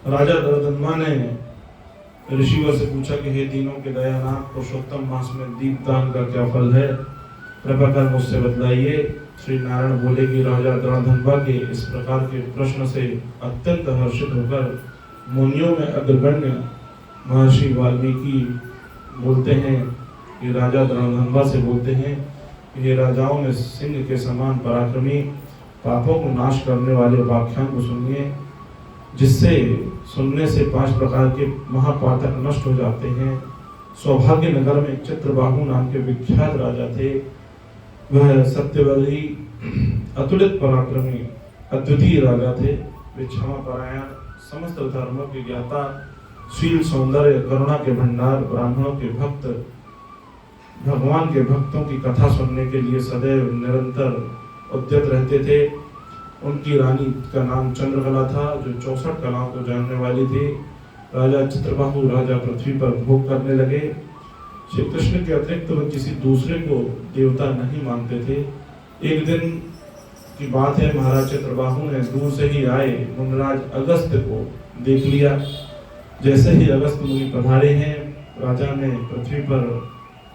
राजा दरदम्मा ने ऋषिवर से पूछा कि हे दीनों के दयानाथ, पुरुषोत्तम मास में दीपदान का क्या फल है, कृपा कर मुझसे बतलाइए। श्री नारायण बोले कि राजा दरदम्बा के इस प्रकार के प्रश्न से अत्यंत हर्षित होकर मुनियों में अग्रगण्य महर्षि वाल्मीकि बोलते हैं कि राजा दरदम्बा से बोलते हैं कि हे राजाओं में सिंह के समान पराक्रमी, पापों को नाश करने वाले व्याख्यान को सुनिए, जिससे सुनने से 5 प्रकार के महापातक नष्ट हो जाते हैं। सौभाग्य नगर में चित्रबाहु नाम के विख्यात राजा थे। वह सत्यवती, अतुलित पराक्रमी, अद्वितीय राजा थे। वे क्षमा परायण, समस्त धर्मों के ज्ञाता, शील, सौंदर्य, करुणा के भंडार, ब्राह्मणों के भक्त, भगवान के भक्तों की कथा सुनने के लिए सदैव निरंतर उद्यत रहते थे। उनकी रानी का नाम चंद्रकला था, जो 64 कलाओं को जानने वाली थी। राजा चित्रबाहु राजा पृथ्वी पर भोग करने लगे। श्री कृष्ण के अतिरिक्त वह किसी दूसरे को देवता नहीं मानते थे। एक दिन की बात है, महाराज चित्रबाहु ने दूर से ही आए मुनिराज अगस्त्य को देख लिया। जैसे ही अगस्त्य मुनि पधारे हैं, राजा ने पृथ्वी पर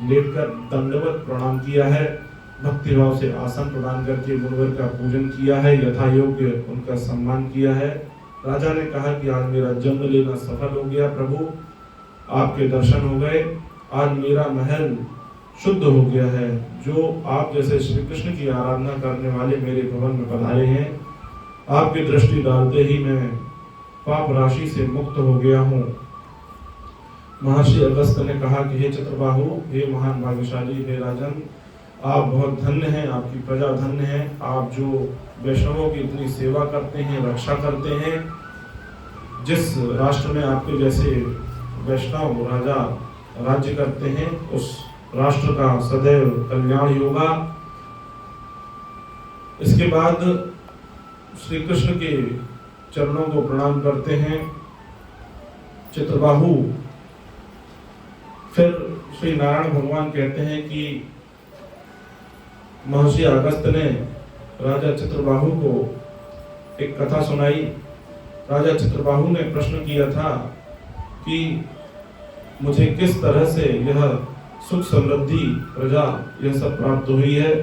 लेटकर दंडवत प्रणाम किया है, भक्तिभाव से आसन प्रदान करके मुनिवर का पूजन किया है, यथा योग्य उनका सम्मान किया है। राजा ने कहा कि आज मेरा जन्म लेना सफल हो गया प्रभु, आपके दर्शन हो गए, आज मेरा महल शुद्ध हो गया है। जो आप जैसे श्री कृष्ण की आराधना करने वाले मेरे भवन में पधारे हैं, आपकी दृष्टि डालते ही मैं पाप राशि से मुक्त हो गया हूँ। महर्षि अगस्त्य ने कहा कि हे चित्रबाहु, हे महान भाग्यशाली, हे राजन, आप बहुत धन्य हैं, आपकी प्रजा धन्य है। आप जो वैष्णवों की इतनी सेवा करते हैं, रक्षा करते हैं, जिस राष्ट्र में आपके जैसे वैष्णव राजा राज्य करते हैं, उस राष्ट्र का सदैव कल्याण होगा। इसके बाद श्री कृष्ण के चरणों को प्रणाम करते हैं चित्रबाहु। फिर श्री नारायण भगवान कहते हैं कि महर्षि अगस्त्य ने राजा चित्रबाहु को एक कथा सुनाई। राजा चित्रबाहु ने प्रश्न किया था कि मुझे किस तरह से यह सुख समृद्धि प्रजा यह सब प्राप्त हुई है।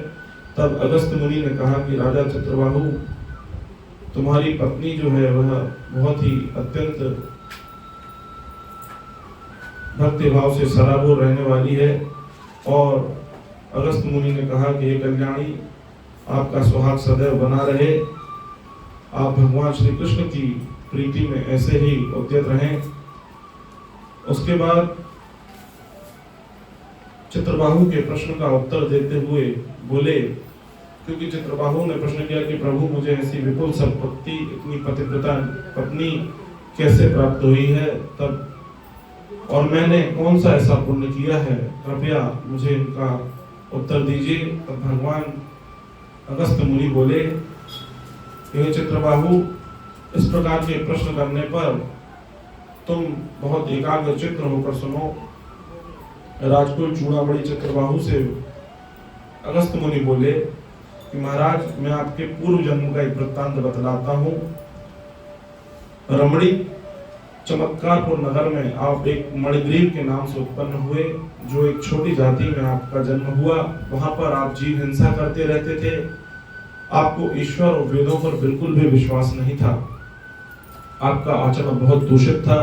तब अगस्त्य मुनि ने कहा कि राजा चित्रबाहु, तुम्हारी पत्नी जो है वह बहुत ही अत्यंत भक्ति भाव से सराबोर रहने वाली है। और अगस्त्य मुनि ने कहा कि हे कल्याणी, आपका सुहाग सदैव बना रहे, आप भगवान श्री कृष्ण की प्रीति में ऐसे ही उद्यत रहें। उसके बाद चित्रबाहु के प्रश्न का उत्तर देते हुए बोले, क्योंकि चित्रबाहु ने प्रश्न किया कि प्रभु, मुझे ऐसी विपुल संपत्ति, इतनी पतिव्रता पत्नी कैसे प्राप्त हुई है, तब और मैंने कौन सा ऐसा पुण्य किया है, कृपया मुझे इनका उत्तर दीजिए। तब भगवान अगस्त्य मुनि बोले, हे चित्रबाहु, इस प्रकार के प्रश्न करने पर तुम बहुत एकाग्र चित्त होकर सुनो। राजकुल चूड़ामणि चित्रबाहु से अगस्त्य मुनि बोले कि महाराज, मैं आपके पूर्व जन्म का एक वृत्तांत बतलाता हूँ। रमणी चमत्कारपुर नगर में आप एक मणिग्रीव के नाम से उत्पन्न हुए, जो एक छोटी जाति में आपका जन्म हुआ। वहां पर आप जीव हिंसा करते रहते थे। आपको ईश्वर और वेदों पर बिल्कुल भी विश्वास नहीं था। आपका आचरण बहुत दूषित था।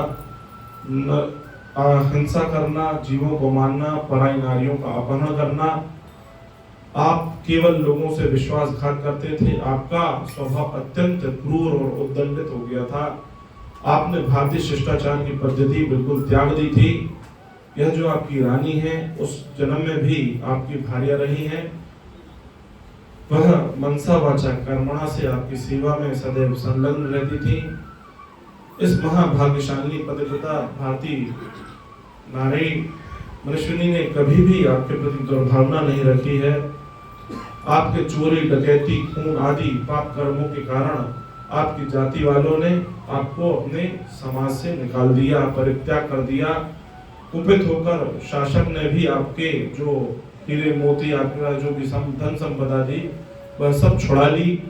हिंसा करना, जीवों को मारना, पराई नारियों का अपहरण करना, आप केवल लोगों से विश्वासघात करते थे। आपका स्वभाव अत्यंत क्रूर और उद्दंडित हो गया था। आपने भारतीय शिष्टाचार की पद्धति बिल्कुल त्याग दी थी। यह जो आपकी रानी है, उस जन्म में भी आपकी भार्या रही है। वह मनसा वाचा कर्मणा से आपकी सेवा में सदैव संलग्न रहती थी। इस महाभाग्यशाली पतिव्रता भारतीय नारी मनुष्यनी ने कभी भी आपके प्रति दुर्भावना नहीं रखी है। आपके चोरी, डकैती, खून आदि पाप कर्मों के कारण आपकी जाति वालों ने आपको अपने समाज से निकाल दिया, परित्याग कर दिया। कुपित होकर शासक ने भी आपके जो हीरे मोती, आपका जो भी धन संपदा थी, वह सब छुड़ा ली।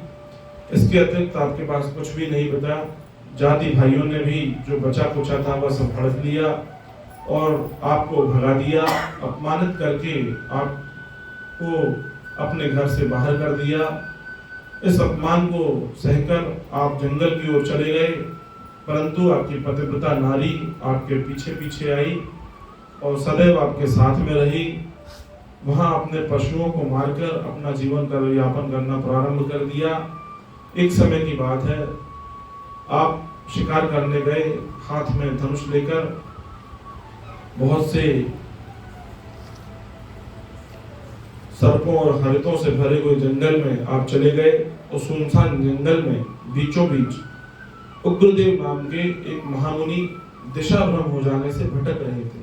इसके अतिरिक्त आपके पास कुछ भी नहीं बचा। जाति भाइयों ने भी जो बचा कुचा था वह सब हड़प लिया और आपको भगा दिया, अपमानित करके आपको अपने घर से बाहर कर दिया। इस अपमान को सहकर आप जंगल की ओर चले गए, परंतु आपकी पतिव्रता नारी आपके पीछे पीछे आई और सदैव आपके साथ में रही। वहां अपने पशुओं को मारकर अपना जीवन का यापन करना प्रारंभ कर दिया। एक समय की बात है, आप शिकार करने गए, हाथ में धनुष लेकर बहुत से सर्पों और हरितों से भरे हुए जंगल में आप चले गए। उस सुनसान जंगल में बीचों बीच उग्रदेव नाम के एक महामुनि दिशा भ्रम हो जाने से भटक रहे थे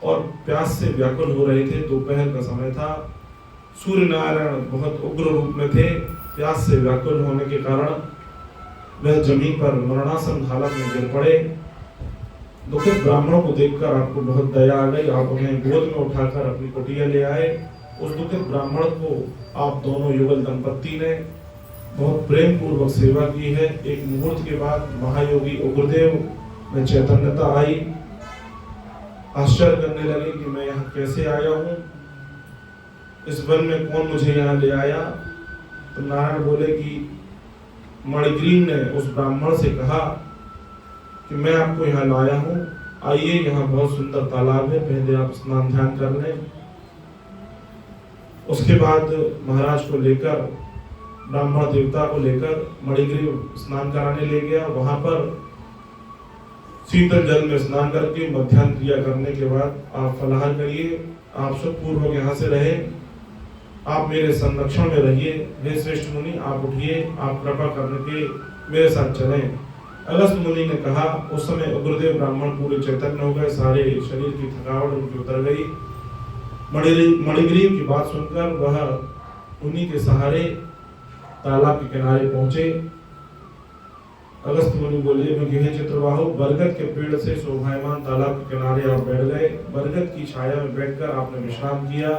और प्यास से व्याकुल हो रहे थे। दोपहर का समय था, सूर्य नारायण बहुत उग्र रूप में थे। प्यास से व्याकुल होने के कारण वह जमीन पर मरणासन हालत में गिर पड़े। दुखित ब्राह्मणों को देखकर आपको बहुत दया आ गई, आप उन्हें गोद में उठाकर अपनी कुटिया ले आए। उस दुखित ब्राह्मण को आप दोनों युगल दंपत्ति ने बहुत प्रेम पूर्वक सेवा की है। एक मुहूर्त के बाद महायोगी उग्रदेव में चैतन्यता आई, आश्चर्य करने लगे कि मैं यहाँ कैसे आया हूँ, इस वन में कौन मुझे यहाँ ले आया। तो नारायण बोले कि मणिग्रीव ने उस ब्राह्मण से कहा कि मैं आपको यहाँ लाया हूँ, आइए, यहाँ बहुत सुंदर तालाब है, पहले आप स्नान ध्यान कर लें। उसके बाद महाराज को लेकर, ब्राह्मण देवता को लेकर मणिग्रीव स्नान कराने ले गया। वहां पर शीतल जल में स्नान करके मध्याह्न क्रिया करने के बाद आप फलाहार करिए, आप सब पूर्वक यहाँ से रहे, आप मेरे संरक्षण में रहिए। हे श्रेष्ठ मुनि, आप उठिए, आप कृपा करके मेरे साथ चलें। अगस्त मुनि ने कहा। उस समय उग्रदेव ब्राह्मण पूरे चैतन्य हो गए, सारे शरीर की थकावट उनकी उतर गई। मणिग्रीव की बात सुनकर वह उन्हीं के सहारे तालाब के किनारे पहुंचे। अगस्त मुनि बोले, हे चित्रबाहु, बरगद के पेड़ से शोभायमान तालाब के किनारे आप बैठ गए। बरगद की छाया में बैठकर आपने विश्राम किया।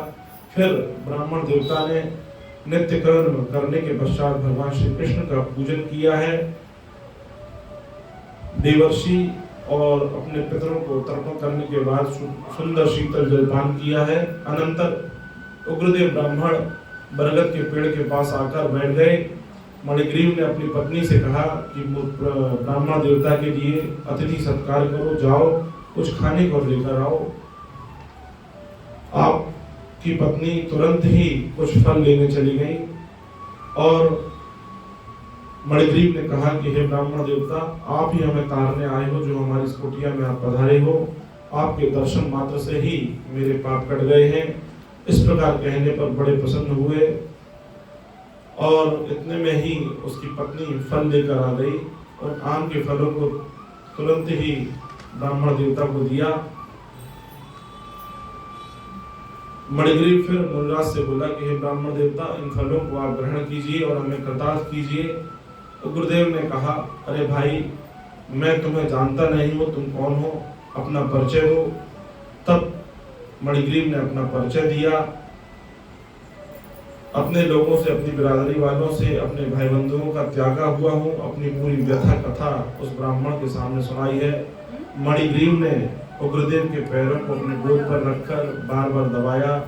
फिर ब्राह्मण देवता ने नित्य कर्म करने के पश्चात भगवान श्री कृष्ण का पूजन किया है। देवर्षि और अपने पितरों को तर्पण करने के बाद सुंदर शीतल जलपान किया है। अनंतर उग्रदेव ब्राह्मण बरगद के पेड़ के पास आकर बैठ गए। मणिग्रीव ने अपनी पत्नी से कहा कि ब्राह्मण देवता के लिए अतिथि सत्कार करो, जाओ कुछ खाने को लेकर आओ। आपकी पत्नी तुरंत ही कुछ फल लेने चली गई और मणिग्रीव ने कहा कि हे ब्राह्मण देवता, आप ही हमें तारने आए हो, जो हमारी इस कुटिया में आप पधारे हो। आपके दर्शन मात्र से ही मेरे पाप कट गए हैं। इस प्रकार कहने पर बड़े प्रसन्न हुए और इतने में ही उसकी पत्नी फल लेकर आ गई और आम के फलों को तुरंत ही ब्राह्मण देवता को दिया। मणिग्रीव फिर मुनिराज से बोला कि हे ब्राह्मण देवता, इन फलों को आप ग्रहण कीजिए और हमें कृतार्थ कीजिए। तो गुरुदेव ने कहा, अरे भाई, मैं तुम्हें जानता नहीं हूँ, तुम कौन हो, अपना परिचय दो। तब मणिग्रीव ने अपना परिचय दिया, अपने लोगों से, अपनी बिरादरी वालों से, अपने भाई बंधुओं का त्यागा हुआ हूँ, अपनी पूरी व्यथा कथा उस ब्राह्मण के सामने सुनाई है। मणिग्रीव ने उग्रदेव के पैरों को अपने गोद पर रखकर बार बार दबाया।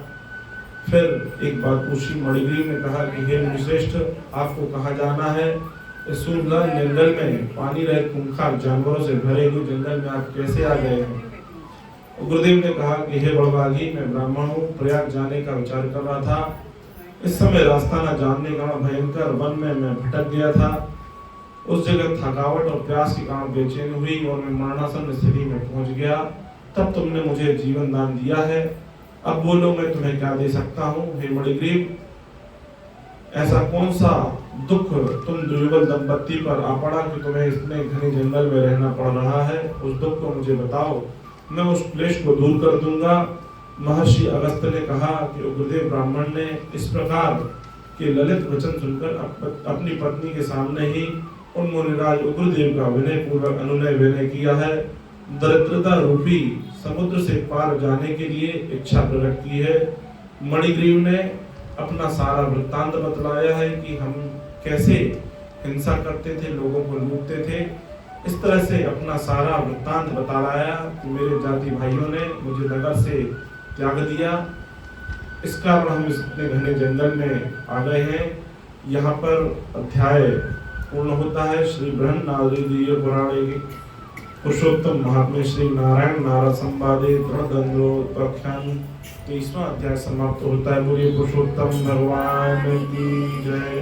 फिर एक बात पूछी। मणिग्रीव ने कहा कि हे मुनिश्रेष्ठ, आपको कहाँ जाना है? इस सुनसान जंगल में, पानी रहित खूंखार जानवरों से भरे हुए जंगल में आप कैसे आ गए हैं? उग्रदेव ने कहा कि हे बड़भागी, मैं ब्राह्मण हूँ, प्रयाग जाने का विचार कर रहा था। इस समय रास्ता न जानने का भयंकर वन में मैं भटक गया था। उस जगह थकावट और प्यास के कारण बेचैनी हुई और मैं मरणासन स्थिति में पहुंच गया। तब तुमने मुझे जीवन दान दिया है। अब बोलो, मैं तुम्हें क्या दे सकता हूँ? हे मणिग्रीव, ऐसा कौन सा दुख तुम दुर्युगल दंपत्ति पर आ पड़ा कि तुम्हें इतने घने जंगल में रहना पड़ रहा है? उस दुख को मुझे बताओ, मैं उस क्लेश को दूर कर दूंगा। महर्षि अगस्त्य ने कहा कि उग्रदेव ब्राह्मण ने इस प्रकार के ललित वचन सुनकर अपनी पत्नी के सामने ही उन मुनिराज उग्रदेव का विनय पूर्वक अनुनय विनय किया है। दरिद्रता रूपी समुद्र से पार जाने के लिए इच्छा प्रकट की है। मणिग्रीव ने अपना सारा वृत्तांत बतलाया है कि हम कैसे हिंसा करते थे, लोगों को लूटते थे इस तरह से अपना सारा वृत्तांत बता रहा कि मेरे जाति भाइयों ने मुझे नगर से त्याग दिया, इस कारण हम इस इतने घने जंगल में आ गए हैं। यहाँ पर अध्याय पूर्ण होता है। श्री बृहन्नारदीय पुराणे पुरुषोत्तम महात्म्य श्री नारायण नारद संवादे तृणदंडोपाख्यान 23वां अध्याय समाप्त होता है। बोलिए पुरुषोत्तम भगवान की जय।